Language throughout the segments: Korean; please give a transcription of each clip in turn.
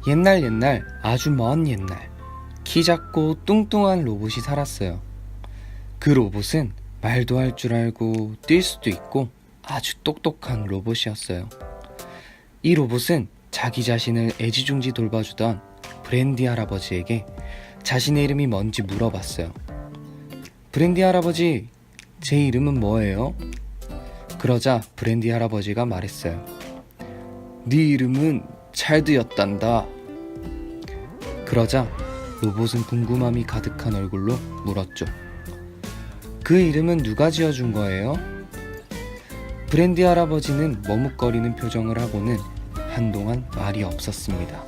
옛날 아주 먼 옛날 키 작고 뚱뚱한 로봇이 살았어요. 그 로봇은 말도 할 줄 알고 뛸 수도 있고 아주 똑똑한 로봇이었어요. 이 로봇은 자기 자신을 애지중지 돌봐주던 브랜디 할아버지에게 자신의 이름이 뭔지 물어봤어요. 브랜디 할아버지, 제 이름은 뭐예요? 그러자 브랜디 할아버지가 말했어요. 네 이름은 찰드였단다. 그러자 로봇은 궁금함이 가득한 얼굴로 물었죠. 그 이름은 누가 지어준 거예요? 브랜디 할아버지는 머뭇거리는 표정을 하고는 한동안 말이 없었습니다.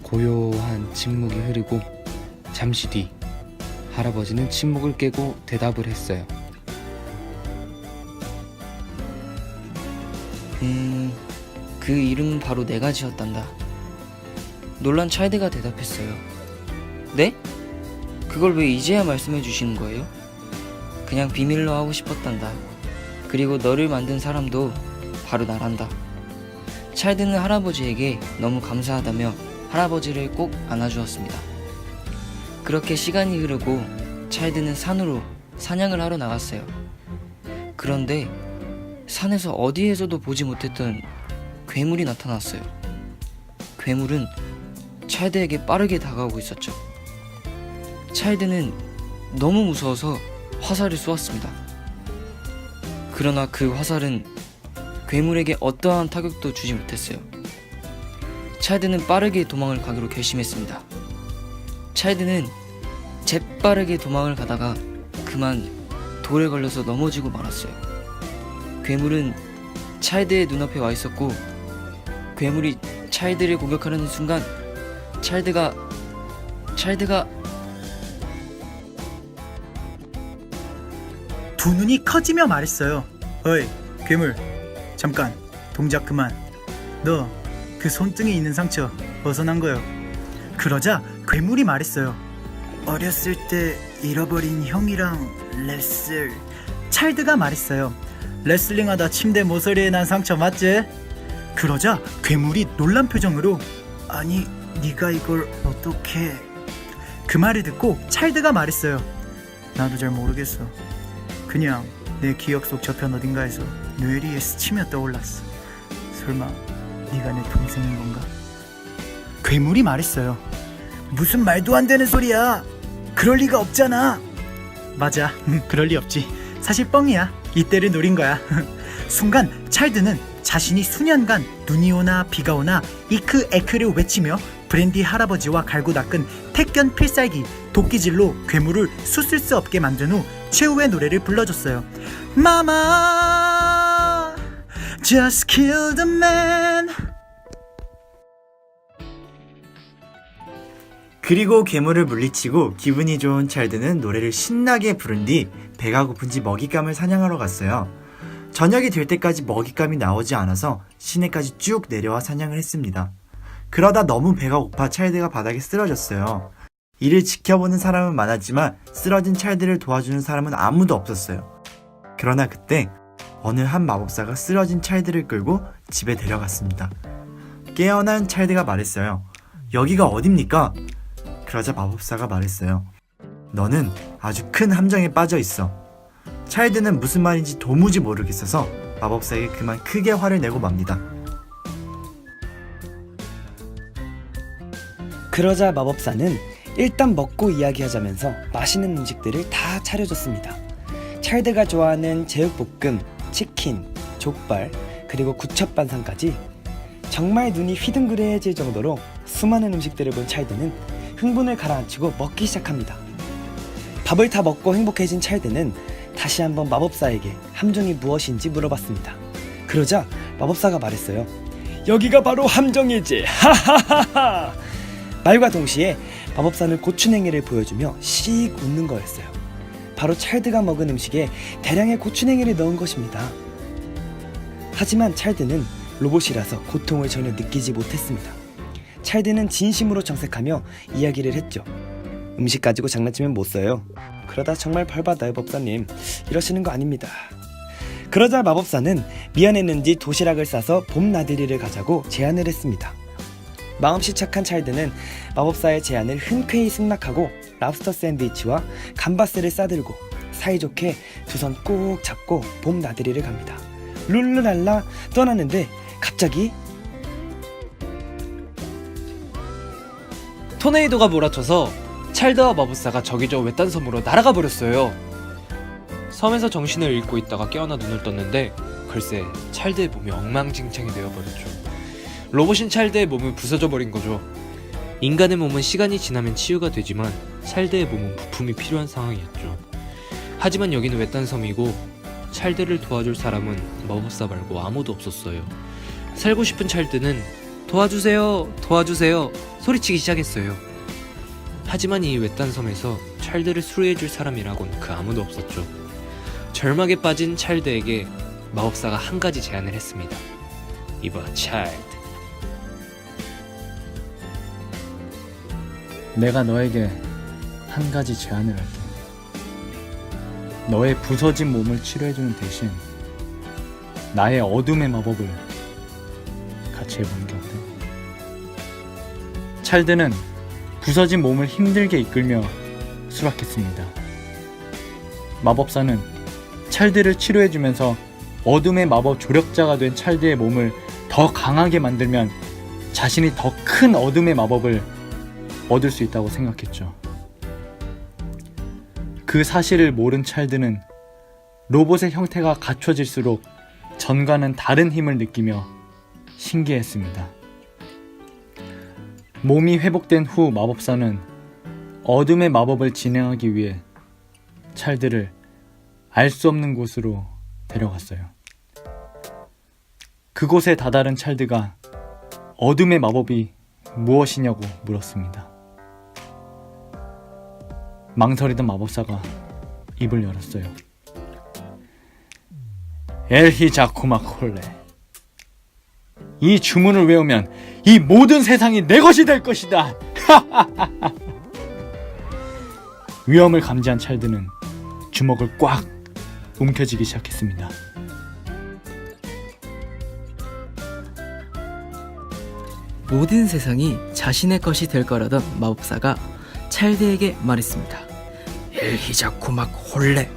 고요한 침묵이 흐르고 잠시 뒤 할아버지는 침묵을 깨고 대답을 했어요. 그 이름은 바로 내가 지었단다. 놀란 찰드가 대답했어요. 네? 그걸 왜 이제야 말씀해 주시는 거예요? 그냥 비밀로 하고 싶었단다. 그리고 너를 만든 사람도 바로 나란다. 찰드는 할아버지에게 너무 감사하다며 할아버지를 꼭 안아주었습니다. 그렇게 시간이 흐르고 찰드는 산으로 사냥을 하러 나갔어요. 그런데 산에서 어디에서도 보지 못했던 괴물이 나타났어요. 괴물은 찰드에게 빠르게 다가오고 있었죠. 찰드는 너무 무서워서 화살을 쏘았습니다. 그러나 그 화살은 괴물에게 어떠한 타격도 주지 못했어요. 찰드는 빠르게 도망을 가기로 결심했습니다. 찰드는 재빠르게 도망을 가다가 그만 돌에 걸려서 넘어지고 말았어요. 괴물은 찰드의 눈앞에 와 있었고 괴물이 찰드를 공격하려는 순간 찰드가 두 눈이 커지며 말했어요. 어이 괴물, 잠깐 동작 그만. 너 그 손등에 있는 상처 어디서 난 거요? 그러자 괴물이 말했어요. 어렸을 때 잃어버린 형이랑 레슬. 찰드가 말했어요. 레슬링하다 침대 모서리에 난 상처 맞지? 그러자 괴물이 놀란 표정으로 아니 네가 이걸 어떻게... 그 말을 듣고 찰드가 말했어요. 나도 잘 모르겠어. 그냥 내 기억 속 저편 어딘가에서 뇌리에 스치며 떠올랐어. 설마 네가 내 동생인 건가? 괴물이 말했어요. 무슨 말도 안 되는 소리야. 그럴 리가 없잖아. 맞아, 그럴 리 없지. 사실 뻥이야. 이때를 노린 거야. 순간 찰드는 자신이 수년간 눈이 오나 비가 오나 이크 에크를 외치며 브랜디 할아버지와 갈고 닦은 택견 필살기 도끼질로 괴물을 수쓸 수 없게 만든 후 최후의 노래를 불러줬어요. Mama, just kill the man. 그리고 괴물을 물리치고 기분이 좋은 찰드는 노래를 신나게 부른 뒤 배가 고픈지 먹잇감을 사냥하러 갔어요. 저녁이 될 때까지 먹잇감이 나오지 않아서 시내까지 쭉 내려와 사냥을 했습니다. 그러다 너무 배가 고파 찰드가 바닥에 쓰러졌어요. 이를 지켜보는 사람은 많았지만 쓰러진 찰드를 도와주는 사람은 아무도 없었어요. 그러나 그때 어느 한 마법사가 쓰러진 찰드를 끌고 집에 데려갔습니다. 깨어난 찰드가 말했어요. 여기가 어딥니까? 그러자 마법사가 말했어요. 너는 아주 큰 함정에 빠져 있어. 찰드는 무슨 말인지 도무지 모르겠어서 마법사에게 그만 크게 화를 내고 맙니다. 그러자 마법사는 일단 먹고 이야기하자면서 맛있는 음식들을 다 차려줬습니다. 찰드가 좋아하는 제육볶음, 치킨, 족발, 그리고 구첩반상까지 정말 눈이 휘둥그레질 정도로 수많은 음식들을 본 찰드는 흥분을 가라앉히고 먹기 시작합니다. 밥을 다 먹고 행복해진 찰드는 다시 한번 마법사에게 함정이 무엇인지 물어봤습니다. 그러자 마법사가 말했어요. 여기가 바로 함정이지. 하하하하. 말과 동시에 마법사는 고추냉이를 보여주며 씩 웃는 거였어요. 바로 찰드가 먹은 음식에 대량의 고추냉이를 넣은 것입니다. 하지만 찰드는 로봇이라서 고통을 전혀 느끼지 못했습니다. 찰드는 진심으로 정색하며 이야기를 했죠. 음식 가지고 장난치면 못 써요. 그러다 정말 벌받아요, 법사님. 이러시는 거 아닙니다. 그러자 마법사는 미안했는지 도시락을 싸서 봄 나들이를 가자고 제안을 했습니다. 마음씨 착한 찰드는 마법사의 제안을 흔쾌히 승낙하고 랍스터 샌드위치와 감바스를 싸들고 사이좋게 두 손 꼭 잡고 봄 나들이를 갑니다. 룰루랄라 떠나는데 갑자기 토네이도가 몰아쳐서 찰드와 마법사가 저기 저 외딴 섬으로 날아가 버렸어요. 섬에서 정신을 잃고 있다가 깨어나 눈을 떴는데 글쎄 찰드의 몸이 엉망진창이 되어버렸죠. 로봇인 찰드의 몸은 부서져 버린 거죠. 인간의 몸은 시간이 지나면 치유가 되지만 찰드의 몸은 부품이 필요한 상황이었죠. 하지만 여기는 외딴 섬이고 찰드를 도와줄 사람은 마법사 말고 아무도 없었어요. 살고 싶은 찰드는 도와주세요, 도와주세요 소리치기 시작했어요. 하지만 이 외딴 섬에서 찰드를 수리해줄 사람이라곤 그 아무도 없었죠. 절망에 빠진 찰드에게 마법사가 한 가지 제안을 했습니다. 이봐 찰드, 내가 너에게 한 가지 제안을 할게. 너의 부서진 몸을 치료해주는 대신 나의 어둠의 마법을 같이 해보는 게 어때? 찰드는 부서진 몸을 힘들게 이끌며 수락했습니다. 마법사는 찰드를 치료해주면서 어둠의 마법 조력자가 된 찰드의 몸을 더 강하게 만들면 자신이 더 큰 어둠의 마법을 얻을 수 있다고 생각했죠. 그 사실을 모른 찰드는 로봇의 형태가 갖춰질수록 전과는 다른 힘을 느끼며 신기했습니다. 몸이 회복된 후 마법사는 어둠의 마법을 진행하기 위해 찰드를 알 수 없는 곳으로 데려갔어요. 그곳에 다다른 찰드가 어둠의 마법이 무엇이냐고 물었습니다. 망설이던 마법사가 입을 열었어요. 엘히자코마콜레, 이 주문을 외우면 이 모든 세상이 내 것이 될 것이다. 위험을 감지한 찰드는 주먹을 꽉 움켜쥐기 시작했습니다. 모든 세상이 자신의 것이 될 거라던 마법사가 찰드에게 말했습니다. 엘히자코막 홀레,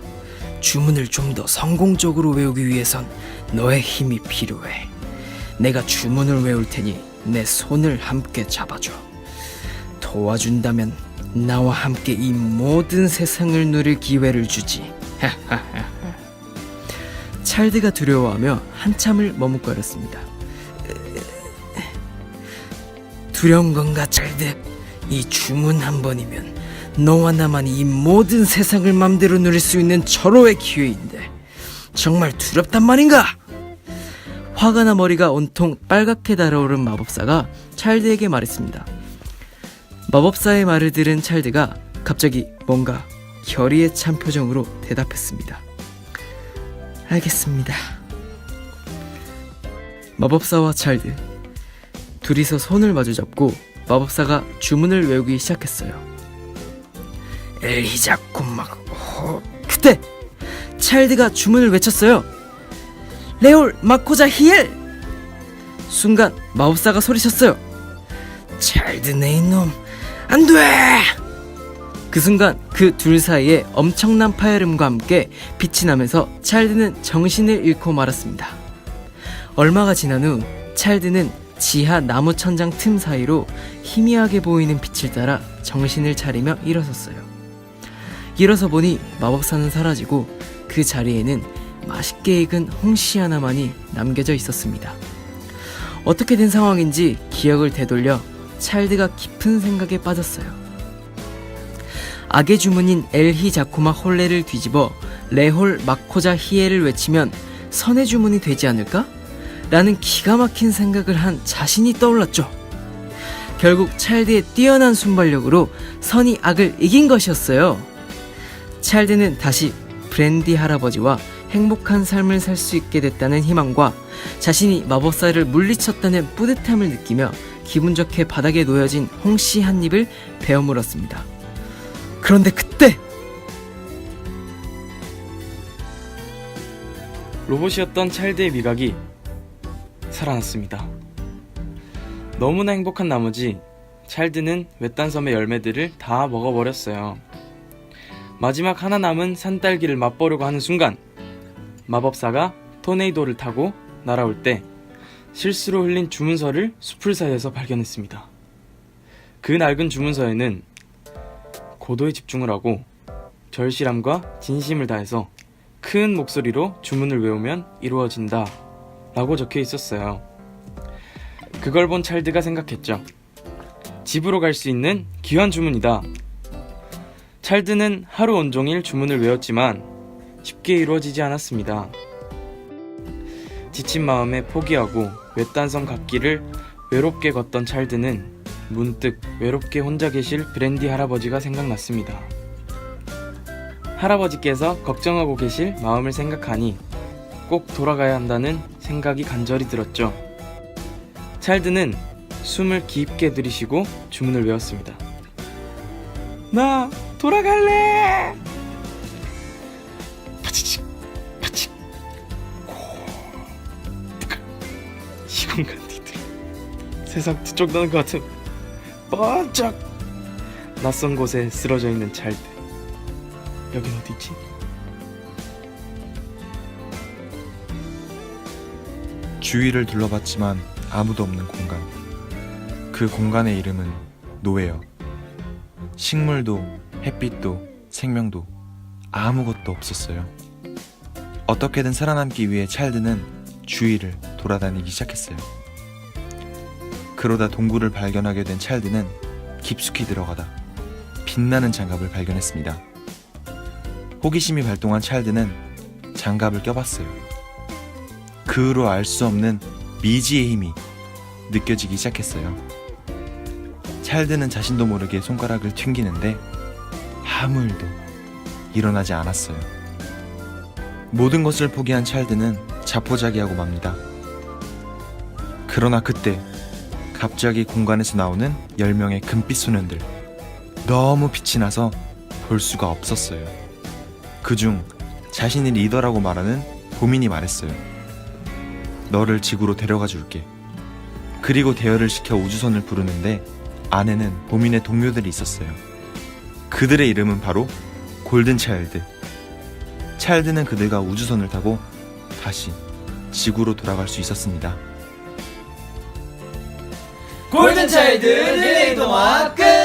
주문을 좀 더 성공적으로 외우기 위해선 너의 힘이 필요해. 내가 주문을 외울 테니 내 손을 함께 잡아줘. 도와준다면 나와 함께 이 모든 세상을 누릴 기회를 주지. 찰드가 두려워하며 한참을 머뭇거렸습니다. 두려운 건가 찰드? 이 주문 한 번이면 너와 나만이 이 모든 세상을 맘대로 누릴 수 있는 절호의 기회인데 정말 두렵단 말인가? 화가 나 머리가 온통 빨갛게 달아오른 마법사가 찰드에게 말했습니다. 마법사의 말을 들은 찰드가 갑자기 뭔가 결의에 찬 표정으로 대답했습니다. 알겠습니다. 마법사와 찰드 둘이서 손을 마주잡고 마법사가 주문을 외우기 시작했어요. 엘히자코막 그때 찰드가 주문을 외쳤어요. 레올 마코자 히엘! 순간 마법사가 소리쳤어요. 찰드 내 이놈 안돼! 그 순간 그 둘 사이에 엄청난 파열음과 함께 빛이 나면서 찰드는 정신을 잃고 말았습니다. 얼마가 지난 후 찰드는 지하 나무 천장 틈 사이로 희미하게 보이는 빛을 따라 정신을 차리며 일어섰어요. 일어서 보니 마법사는 사라지고 그 자리에는 맛있게 익은 홍시 하나만이 남겨져 있었습니다. 어떻게 된 상황인지 기억을 되돌려 찰드가 깊은 생각에 빠졌어요. 악의 주문인 엘히자코마 홀레를 뒤집어 레홀 마코자 히에를 외치면 선의 주문이 되지 않을까? 라는 기가 막힌 생각을 한 자신이 떠올랐죠. 결국 찰드의 뛰어난 순발력으로 선이 악을 이긴 것이었어요. 찰드는 다시 브랜디 할아버지와 행복한 삶을 살 수 있게 됐다는 희망과 자신이 마법사를 물리쳤다는 뿌듯함을 느끼며 기분 좋게 바닥에 놓여진 홍씨 한 입을 베어 물었습니다. 그런데 그때 로봇이었던 찰드의 미각이 살아났습니다. 너무나 행복한 나머지 찰드는 외딴 섬의 열매들을 다 먹어버렸어요. 마지막 하나 남은 산딸기를 맛보려고 하는 순간 마법사가 토네이도를 타고 날아올 때 실수로 흘린 주문서를 수풀 사이에서 발견했습니다. 그 낡은 주문서에는 고도의 집중을 하고 절실함과 진심을 다해서 큰 목소리로 주문을 외우면 이루어진다 라고 적혀 있었어요. 그걸 본 찰드가 생각했죠. 집으로 갈 수 있는 귀한 주문이다. 찰드는 하루 온종일 주문을 외웠지만 쉽게 이루어지지 않았습니다. 지친 마음에 포기하고 외딴 섬 갓길을 외롭게 걷던 찰드는 문득 외롭게 혼자 계실 브랜디 할아버지가 생각났습니다. 할아버지께서 걱정하고 계실 마음을 생각하니 꼭 돌아가야 한다는 생각이 간절히 들었죠. 찰드는 숨을 깊게 들이쉬고 주문을 외웠습니다. 나 돌아갈래! 파치칙 파칙 시공간 뒤들 세상 뒤쪽나는 것 같은 번쩍 낯선 곳에 쓰러져 있는 찰드. 여긴 어디지? 주위를 둘러봤지만 아무도 없는 공간. 그 공간의 이름은 노예요. 식물도 햇빛도 생명도 아무것도 없었어요. 어떻게든 살아남기 위해 찰드는 주위를 돌아다니기 시작했어요. 그러다 동굴을 발견하게 된 찰드는 깊숙이 들어가다 빛나는 장갑을 발견했습니다. 호기심이 발동한 찰드는 장갑을 껴봤어요. 그 후로 알 수 없는 미지의 힘이 느껴지기 시작했어요. 찰드는 자신도 모르게 손가락을 튕기는데 아무 일도 일어나지 않았어요. 모든 것을 포기한 찰드는 자포자기하고 맙니다. 그러나 그때 갑자기 공간에서 나오는 10명의 금빛 소년들. 너무 빛이 나서 볼 수가 없었어요. 그중 자신이 리더라고 말하는 보민이 말했어요. 너를 지구로 데려가 줄게. 그리고 대여를 시켜 우주선을 부르는데 안에는 보민의 동료들이 있었어요. 그들의 이름은 바로 골든차일드. 차일드는 그들과 우주선을 타고 다시 지구로 돌아갈 수 있었습니다. 골든차일드 릴레이 동화 끝!